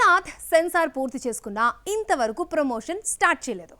Ustaad censor పూర్తి చేసుకున్నా ఇంతవరకు ప్రమోషన్ స్టార్ట్ చేయలేదు.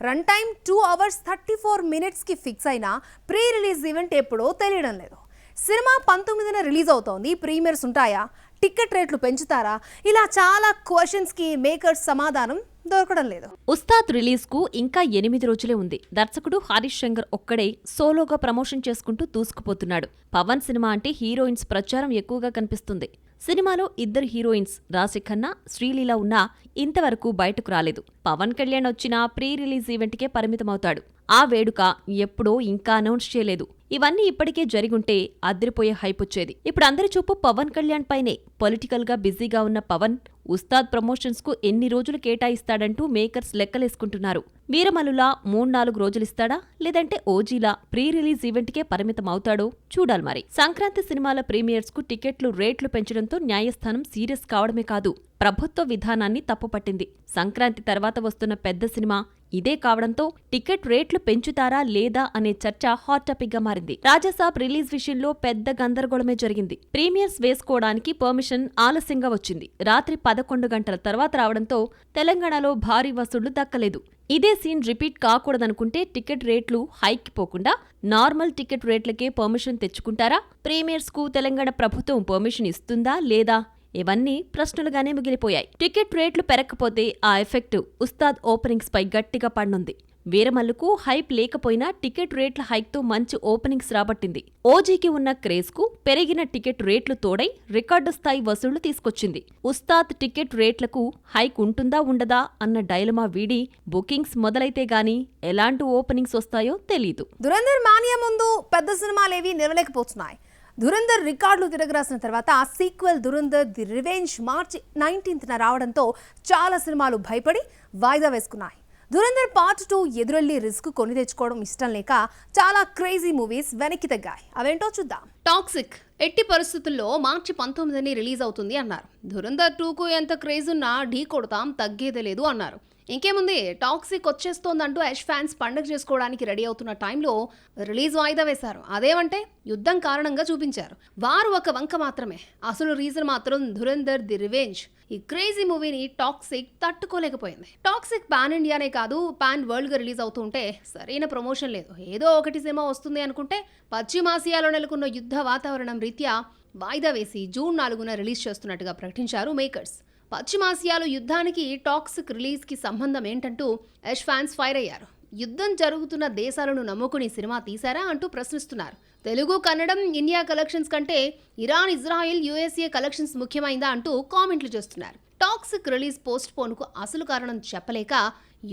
రన్ టైం 2 hours 34 minutesకి ఫిక్స్ అయినా ప్రీ రిలీజ్ ఈవెంట్ ఎప్పుడో తెలియడం లేదు. సినిమా 19న రిలీజ్ అవుతోంది. ప్రీమియర్స్ ఉంటాయా, టికెట్ రేట్లు పెంచుతారా, ఇలా చాలా క్వశ్చన్స్కి మేకర్స్ సమాధానం దొరకడం లేదు. ఉస్తాద్ రిలీజ్ కు ఇంకా 8 రోజులే ఉంది. దర్శకుడు హరీష్ శంకర్ ఒక్కడే సోలోగా ప్రమోషన్ చేసుకుంటూ దూసుకుపోతున్నాడు. పవన్ సినిమా అంటే హీరోయిన్స్ ప్రచారం ఎక్కువగా కనిపిస్తుంది. సినిమాలో 2 హీరోయిన్స్ రాశి ఖన్నా, శ్రీలీల ఉన్నా ఇంతవరకు బయటకు రాలేదు. పవన్ కళ్యాణ్ వచ్చినా ప్రీ రిలీజ్ ఈవెంట్కే పరిమితమవుతాడు. ఆ వేడుక ఎప్పుడో ఇంకా అనౌన్స్ చేయలేదు. ఇవన్నీ ఇప్పటికే జరిగుంటే అదిరిపోయే హైప్ వచ్చేది. ఇప్పుడు అందరి చూపు పవన్ కళ్యాణ్ పైనే. పొలిటికల్ గా బిజీగా ఉన్న పవన్ ఉస్తాద్ ప్రమోషన్స్ కు ఎన్ని రోజులు కేటాయిస్తాడంటూ మేకర్స్ లెక్కలేసుకుంటున్నారు. వీరమలులా 3-4 రోజులిస్తాడా, లేదంటే ఓజీలా ప్రీ రిలీజ్ ఈవెంట్కే పరిమితమవుతాడో చూడాలి. మరి సంక్రాంతి సినిమాల ప్రీమియర్స్ కు టికెట్లు రేట్లు పెంచడంతో న్యాయస్థానం సీరియస్ కావడమే కాదు, ప్రభుత్వ విధానాన్ని తప్పుపట్టింది. సంక్రాంతి తర్వాత వస్తున్న పెద్ద సినిమా ఇదే కావడంతో టికెట్ రేట్లు పెంచుతారా లేదా అనే చర్చ హాట్ టాపిక్ గా మారింది. రాజాసాబ్ రిలీజ్ విషయంలో పెద్ద గందరగోళమే జరిగింది. ప్రీమియర్స్ వేసుకోవడానికి పర్మిషన్ ఆలస్యంగా వచ్చింది. రాత్రి 11 గంటల తర్వాత రావడంతో తెలంగాణలో భారీ వసూళ్లు దక్కలేదు. ఇదే సీన్ రిపీట్ కాకూడదనుకుంటే టికెట్ రేట్లు హైక్ పోకుండా నార్మల్ టికెట్ రేట్లకే పర్మిషన్ తెచ్చుకుంటారా? ప్రీమియర్స్ కు తెలంగాణ ప్రభుత్వం పర్మిషన్ ఇస్తుందా లేదా? ఇవన్నీ ప్రశ్నలుగానే మిగిలిపోయాయి. టికెట్ రేట్లు పెరగకపోతే ఆ ఎఫెక్ట్ ఉస్తాద్ ఓపెనింగ్స్ పై గట్టిగా పడనుంది. వీరమల్లుకు హైప్ లేకపోయినా టికెట్ రేట్ల హైక్తో మంచి ఓపెనింగ్స్ రాబట్టింది. ఓజీకి ఉన్న క్రేజ్ కు పెరిగిన టికెట్ రేట్లు తోడై రికార్డు స్థాయి వసూళ్లు తీసుకొచ్చింది. ఉస్తాద్ టికెట్ రేట్లకు హైక్ ఉంటుందా ఉండదా అన్న డైలమా వీడి బుకింగ్స్ మొదలైతే గానీ ఎలాంటి ఓపెనింగ్స్ వస్తాయో తెలీదు. దురంధర్ మానియా ముందు పెద్ద సినిమాలేవి నిలవలేకపోతున్నాయి. దురంధర్ రికార్డులు తిరగరాసిన తర్వాత ఆ సీక్వెల్ దురంధర్ ది రివెంజ్ మార్చి 19న రావడంతో చాలా సినిమాలు భయపడి వాయిదా వేసుకున్నాయి. దురంధర్ పార్ట్ 2 ఎదురెళ్లి రిస్క్ కొని తెచ్చుకోవడం ఇష్టం లేక చాలా క్రేజీ మూవీస్ వెనక్కి తగ్గాయి. అవేంటో చూద్దాం. టాక్సిక్ ఎట్టి పరిస్థితుల్లో మార్చి 19ని రిలీజ్ అవుతుంది అన్నారు. దురంధర్ 2కు ఎంత క్రేజ్ ఉన్నా ఢీ కొడతాం, తగ్గేదే లేదు అన్నారు. ఇంకేముంది, టాక్సిక్ వచ్చేస్తోందంటూ యష్ ఫ్యాన్స్ పండగ చేసుకోవడానికి రెడీ అవుతున్న టైంలో రిలీజ్ వాయిదా వేశారు. అదేమంటే యుద్ధం కారణంగా చూపించారు. వారు ఒక వంక మాత్రమే, అసలు రీజన్ మాత్రం దురంధర్ ది రివెంజ్. ఈ క్రేజీ మూవీని టాక్సిక్ తట్టుకోలేకపోయింది. టాక్సిక్ పాన్ ఇండియానే కాదు పాన్ వరల్డ్ గా రిలీజ్ అవుతుంటే సరైన ప్రమోషన్ లేదు. ఏదో ఒకటి సినిమా వస్తుంది అనుకుంటే పశ్చిమాసియాలో నెలకొన్న యుద్ధ వాతావరణం రీత్యా వాయిదా వేసి జూన్ 4న రిలీజ్ చేస్తున్నట్టుగా ప్రకటించారు మేకర్స్. పశ్చిమాసియాలో యుద్ధానికి టాక్సిక్ రిలీజ్కి సంబంధం ఏంటంటూ యష్ ఫ్యాన్స్ ఫైర్ అయ్యారు. యుద్ధం జరుగుతున్న దేశాలను నమ్ముకుని సినిమా తీశారా అంటూ ప్రశ్నిస్తున్నారు. తెలుగు, కన్నడం, ఇండియా కలెక్షన్స్ కంటే ఇరాన్, ఇజ్రాయెల్, యుఎస్ఏ కలెక్షన్స్ ముఖ్యమైందా అంటూ కామెంట్లు చేస్తున్నారు. టాక్సిక్ రిలీజ్ పోస్ట్ పోన్కు అసలు కారణం చెప్పలేక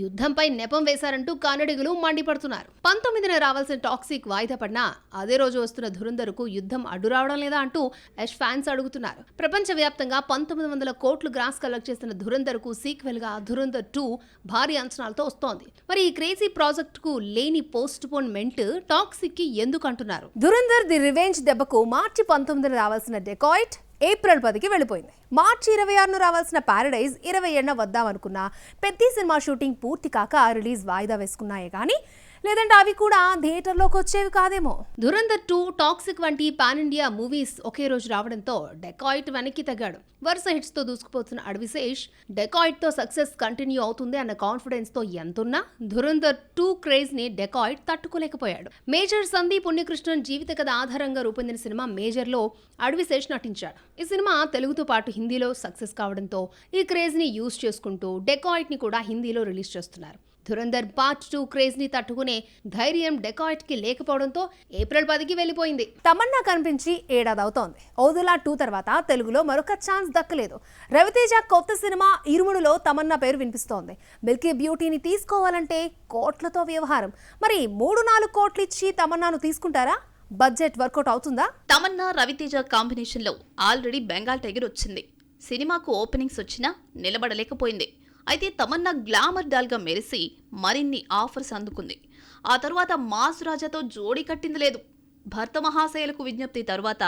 యుద్ధంపై నెపం వేశారంటూ కన్నడిగులు మండిపడుతున్నారు. 19న రావాల్సిన టాక్సిక్ వాయిదా పడినా అదే రోజు వస్తున్న ధురంధర్కు యుద్ధం అడ్డు రావడం లేదా అంటూ యష్ ఫ్యాన్స్ అడుగుతున్నారు. ప్రపంచవ్యాప్తంగా 1900 కోట్లు గ్రాస్ కలెక్ట్ చేసిన ధురంధర్కు సీక్వెల్ గా ధురంధర్ 2 భారీ అంచనాలతో వస్తోంది. మరి ఈ క్రేజీ ప్రాజెక్ట్ కు లేని పోస్ట్ పోన్మెంట్ టాక్సిక్ కి ఎందుకు అంటున్నారు? దురంధర్ ది రివెంజ్ దెబ్బకు మార్చి 19న రావాల్సిన డెకాయిట్ ఏప్రిల్ 10కి వెళ్ళిపోయింది. మార్చి 26న రావాల్సిన పారడైజ్ 27న వద్దామనుకున్నా పెద్ద సినిమా షూటింగ్ పూర్తి కాక రిలీజ్ వాయిదా వేసుకున్నాయే కానీ లేదంటే అవి కూడా థియేటర్లోకి వచ్చేవి కాదేమో. దురంధర్ 2, టాక్సిక్ వంటి పాన్ ఇండియా మూవీస్ ఒకే రోజు రావడంతో డెకాయిట్ వెనక్కి తగ్గాడు. వరుస హిట్స్ తో దూసుకుపోతున్న అడ్విశేష్ డెకాయిట్ తో సక్సెస్ కంటిన్యూ అవుతుంది అన్న కాన్ఫిడెన్స్ తో ఎంతున్నా దురంధర్ 2 క్రేజ్ ని డెకాయిట్ తట్టుకోలేకపోయాడు. మేజర్ సందీప్ ఉన్నికృష్ణన్ జీవిత కథ ఆధారంగా రూపొందిన సినిమా మేజర్ లో అడ్విశేష్ నటించాడు. ఈ సినిమా తెలుగుతో పాటు హిందీలో సక్సెస్ కావడంతో ఈ క్రేజ్ ని యూజ్ చేసుకుంటూ డెకాయిట్ ని కూడా హిందీలో రిలీజ్ చేస్తున్నారు. దురంధర్ పార్ట్ 2 క్రేజ్ ని తట్టుకునే ధైర్యం డెకాయిట్ కి లేకపోవడంతో ఏప్రిల్ 10కి వెళ్ళిపోయింది. తమన్నా కనిపించి ఏడాది అవుతోంది. ఓదులా 2 తర్వాత తెలుగులో మరొక ఛాన్స్ దక్కలేదు. రవితేజ కొత్త సినిమా ఇరుముడులో తమన్నా పేరు వినిపిస్తోంది. మిల్కీ బ్యూటీని తీసుకోవాలంటే కోట్లతో వ్యవహారం. మరి 3-4 కోట్లు ఇచ్చి తమన్నాను తీసుకుంటారా? బడ్జెట్ వర్కౌట్ అవుతుందా? తమన్నా రవితేజ కాంబినేషన్ లో ఆల్రెడీ బెంగాల్ టైగర్ వచ్చింది. సినిమాకు ఓపెనింగ్స్ వచ్చినా నిలబడలేకపోయింది. అయితే తమన్నా గ్లామర్ డాల్ గా మెరిసి మరిన్ని ఆఫర్స్ అందుకుంది. ఆ తరువాత మాస్ రాజాతో జోడీ కట్టింది లేదు. భర్త మహాశయులకు విజ్ఞప్తి తరువాత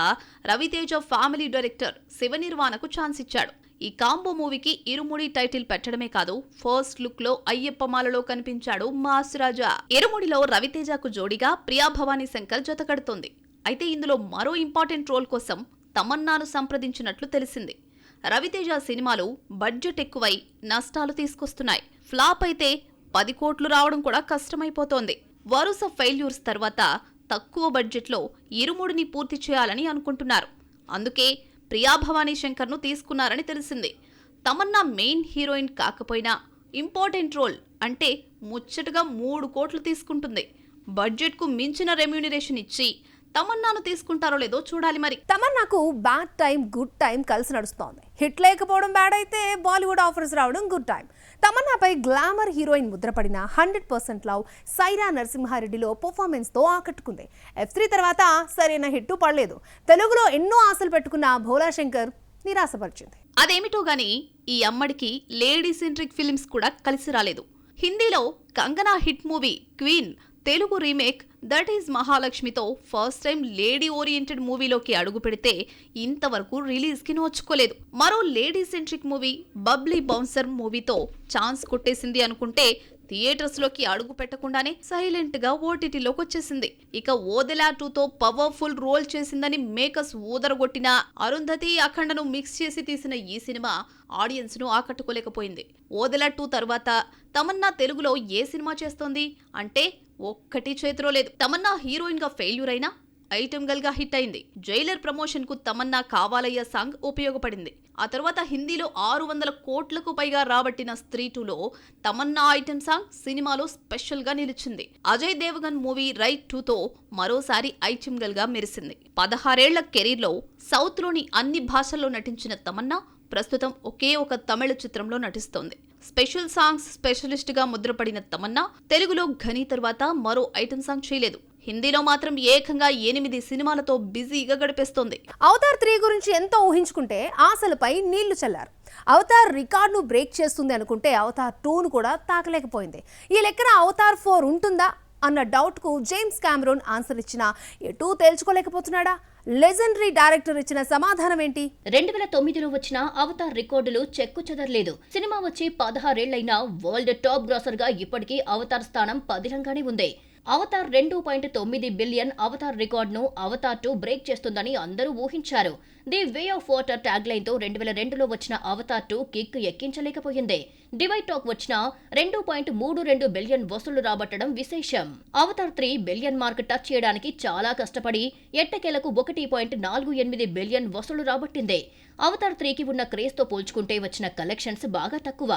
రవితేజ ఫ్యామిలీ డైరెక్టర్ శివనిర్వాణకు ఛాన్స్ ఇచ్చాడు. ఈ కాంబో మూవీకి ఇరుముడి టైటిల్ పెట్టడమే కాదు, ఫస్ట్ లుక్ లో అయ్యప్పమాలలో కనిపించాడు మాస్ రాజా. ఇరుముడిలో రవితేజకు జోడీగా ప్రియా భవానీ శంకర్ జతకడుతోంది. అయితే ఇందులో మరో ఇంపార్టెంట్ రోల్ కోసం తమన్నాను సంప్రదించినట్లు తెలిసింది. రవితేజ సినిమాలు బడ్జెట్ ఎక్కువై నష్టాలు తీసుకొస్తున్నాయి. ఫ్లాప్ అయితే 10 కోట్లు రావడం కూడా కష్టమైపోతోంది. వరుస ఫెయిల్యూర్స్ తర్వాత తక్కువ బడ్జెట్లో ఇరుముడిని పూర్తి చేయాలని అనుకుంటున్నారు. అందుకే ప్రియా భవానీ శంకర్ను తీసుకున్నారని తెలిసింది. తమన్నా మెయిన్ హీరోయిన్ కాకపోయినా ఇంపార్టెంట్ రోల్ అంటే ముచ్చటగా 3 కోట్లు తీసుకుంటుంది. బడ్జెట్కు మించిన రెమ్యూనరేషన్ ఇచ్చి తమన్నాను తీసుకుంటారో లేదో చూడాలి మరి. తమన్నాకు బ్యాడ్ టైం గుడ్ టైం కలిసి నడుస్తోంది. హిట్ లేకపోవడం బ్యాడ్ అయితే బాలీవుడ్ ఆఫర్స్ రావడం గుడ్ టైం. తమన్నాపై గ్లామర్ హీరోయిన్ ముద్రపడిన 100% లవ్ సైరా నరసింహారెడ్డిలో పర్ఫార్మెన్స్తో ఆకట్టుకుంది. F3 తర్వాత సరైన హిట్టు పడలేదు. తెలుగులో ఎన్నో ఆశలు పెట్టుకున్న భోలా శంకర్ నిరాశపరిచింది. అదేమిటో గాని ఈ అమ్మడికి లేడీ సెంట్రిక్ ఫిల్మ్స్ కూడా కలిసి రాలేదు. హిందీలో Kangana hit movie queen, Telugu remake that is మహాలక్ష్మితో ఫస్ట్ టైం లేడీ ఓరియంటెడ్ మూవీలోకి అడుగు పెడితే ఇంతవరకు రిలీజ్కి నోచుకోలేదు. మరో lady centric movie Babli bouncer మూవీతో ఛాన్స్ కొట్టేసింది అనుకుంటే థియేటర్స్ లోకి అడుగు పెట్టకుండానే సైలెంట్ గా ఓటీటీలోకి వచ్చేసింది. ఇక ఓదెలా 2తో పవర్ఫుల్ రోల్ చేసిందని మేకర్స్ ఊదరగొట్టిన అరుంధతి అఖండను మిక్స్ చేసి తీసిన ఈ సినిమా ఆడియన్స్ ను ఆకట్టుకోలేకపోయింది. ఓదెలా 2 తర్వాత తమన్నా తెలుగులో ఏ సినిమా చేస్తోంది అంటే ఒక్కటి చేతిలో లేదు. తమన్నా హీరోయిన్ గా ఫెయిల్యూర్ అయినా ఐటమ్ గర్ల్ గా హిట్ అయింది. జైలర్ ప్రమోషన్ కు తమన్నా కావాలయ్య సాంగ్ ఉపయోగపడింది. ఆ తర్వాత హిందీలో 600 కోట్లకు పైగా రాబట్టిన స్త్రీ 2లో తమన్నా ఐటమ్ సాంగ్ సినిమాలో స్పెషల్ గా నిలిచింది. అజయ్ దేవగన్ మూవీ రైట్ 2తో మరోసారి ఐటమ్ గర్ల్ గా మెరిసింది. 16 ఏళ్ల కెరీర్ లో సౌత్ లోని అన్ని భాషల్లో నటించిన తమన్నా ప్రస్తుతం ఒకే ఒక తమిళ చిత్రంలో నటిస్తోంది. స్పెషల్ సాంగ్స్ స్పెషలిస్ట్ గా ముద్రపడిన తమన్నా తెలుగులో ఘనీ తర్వాత మరో ఐటమ్ సాంగ్ చేయలేదు. హిందీలో మాత్రం ఏకంగా 8 సినిమాలతో బిజీగా గడిపేస్తోంది. అవతార్ 3 గురించి ఎంతో ఊహించుకుంటే ఆశలపై నీళ్లు చల్లారు. అవతార్ రికార్డును బ్రేక్ చేస్తుంది అనుకుంటే అవతార్ 2ను కూడా తాకలేకపోయింది. ఈ లెక్కన అవతార్ 4 ఉంటుందా అన్న డౌట్కు జేమ్స్ కామెరూన్ ఆన్సర్ ఇచ్చినా ఎటూ తేల్చుకోలేకపోతున్నాడా? లెజెండరీ డైరెక్టర్ ఇచ్చిన సమాధానం ఏంటి? 2009లో వచ్చిన అవతార్ రికార్డులు చెక్కు చెదరలేదు. సినిమా వచ్చి 16 ఏళ్లైనా వరల్డ్ టాప్ గ్రాసర్ గా ఇప్పటికీ అవతార్ స్థానం పదిలంగానే ఉంది. అవతార్ 2.9 బిలియన్ అవతార్ రికార్డును అవతార్ 2 బ్రేక్ చేస్తుందని అందరూ ఊహించారు. The way of water tag line తో 2002లో వచ్చిన అవతార్ 2 కిక్ ఎక్కించలేకపోయింది. డివైడ్ టాక్ వచ్చిన 2.32 బిలియన్ వసూళ్లు రాబట్టడం విశేషం. అవతార్ 3 బిలియన్ మార్క్ టచ్ చేయడానికి చాలా కష్టపడి ఎట్టకేలకు 1.48 బిలియన్ వసూళ్లు రాబట్టింది. అవతార్ 3కి ఉన్న క్రేజ్ తో పోల్చుకుంటే వచ్చిన కలెక్షన్స్ బాగా తక్కువ.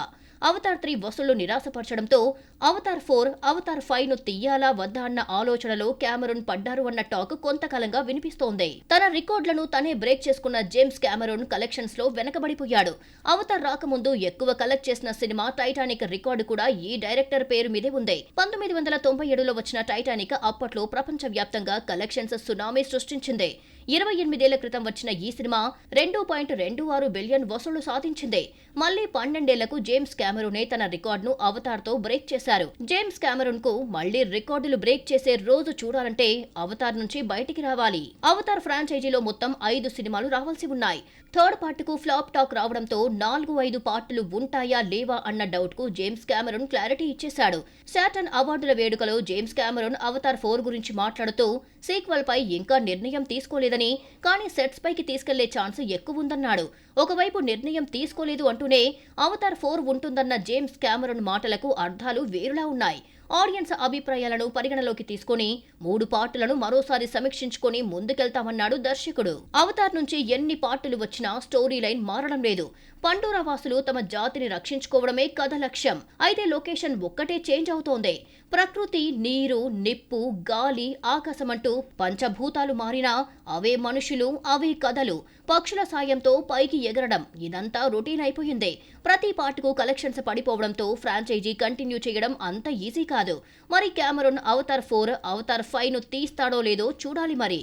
అవతార్ 3 వసూళ్లు నిరాశపరచడంతో అవతార్ 4, అవతార్ 5ను తీయాలా వద్దా అన్న ఆలోచనలో కామెరూన్ పడ్డారు అన్న టాక్ కొంతకాలంగా వినిపిస్తోంది. తన రికార్డులను తనే బ్రేక్ చేసుకున్న జేమ్స్ కామెరూన్ కలెక్షన్స్ లో వెనకబడిపోయాడు. అవతార్ రాకముందు ఎక్కువ కలెక్ట్ చేసిన సినిమా టైటానిక్ రికార్డు కూడా ఈ డైరెక్టర్ పేరు మీదే ఉంది. 1997లో వచ్చిన టైటానిక్ అప్పట్లో ప్రపంచవ్యాప్తంగా కలెక్షన్స్ సునామీ సృష్టించింది. 28 ఏళ్ల క్రితం వచ్చిన ఈ సినిమా 2.26 బిలియన్ వసూళ్లు సాధించింది. మళ్లీ 12 ఏళ్లకు జేమ్స్ కామెరూనే తన రికార్డును అవతార్ తో బ్రేక్ చేశారు. జేమ్స్ కామెరూన్ కు మళ్లీ రికార్డులు బ్రేక్ చేసే రోజు చూడాలంటే అవతార్ నుంచి బయటికి రావాలి. అవతార్ ఫ్రాంచైజీలో మొత్తం 5 సినిమాలు రావాల్సి ఉన్నాయి. థర్డ్ పార్ట్ కు ఫ్లాప్ టాక్ రావడంతో 4-5 పార్టులు ఉంటాయా లేవా అన్న డౌట్ కు జేమ్స్ కామెరూన్ క్లారిటీ ఇచ్చేశాడు. సాటర్న్ అవార్డుల వేడుకలో జేమ్స్ కామెరూన్ అవతార్ 4 గురించి మాట్లాడుతూ సీక్వెల్ పై ఇంకా నిర్ణయం తీసుకోలేదని, కానీ సెట్స్ పైకి తీసుకెళ్లే ఛాన్స్ ఎక్కువ ఉందన్నాడు. ఒకవైపు నిర్ణయం తీసుకోలేదు అంటూనే అవతార్ 4 ఉంటుందన్న జేమ్స్ కామెరూన్ మాటలకు అర్థాలు వేరులా ఉన్నాయి. ఆడియన్స్ అభిప్రాయాలను పరిగణలోకి తీసుకుని 3 పార్టులను మరోసారి సమీక్షించుకుని ముందుకెళ్తామన్నాడు దర్శకుడు. అవతార్ నుంచి ఎన్ని పార్టులు వచ్చినా స్టోరీ లైన్ మారడం లేదు. పండోరా వాసులు తమ జాతిని రక్షించుకోవడమే కథ లక్ష్యం. అయితే లొకేషన్ ఒక్కటే చేంజ్ అవుతోంది. ప్రకృతి, నీరు, నిప్పు, గాలి, ఆకాశమంటూ పంచభూతాలు మారినా అవే మనుషులు, అవే కథలు. పక్షుల సాయంతో పైకి ఎగరడం, ఇదంతా రొటీన్ అయిపోయింది. ప్రతి పార్టుకు కలెక్షన్స్ పడిపోవడంతో ఫ్రాంచైజీ కంటిన్యూ చేయడం అంత ఈజీ కాదు. మరి కామెరూన్ అవతార్ 4, అవతార్ 5ను తీస్తాడో లేదో చూడాలి మరి.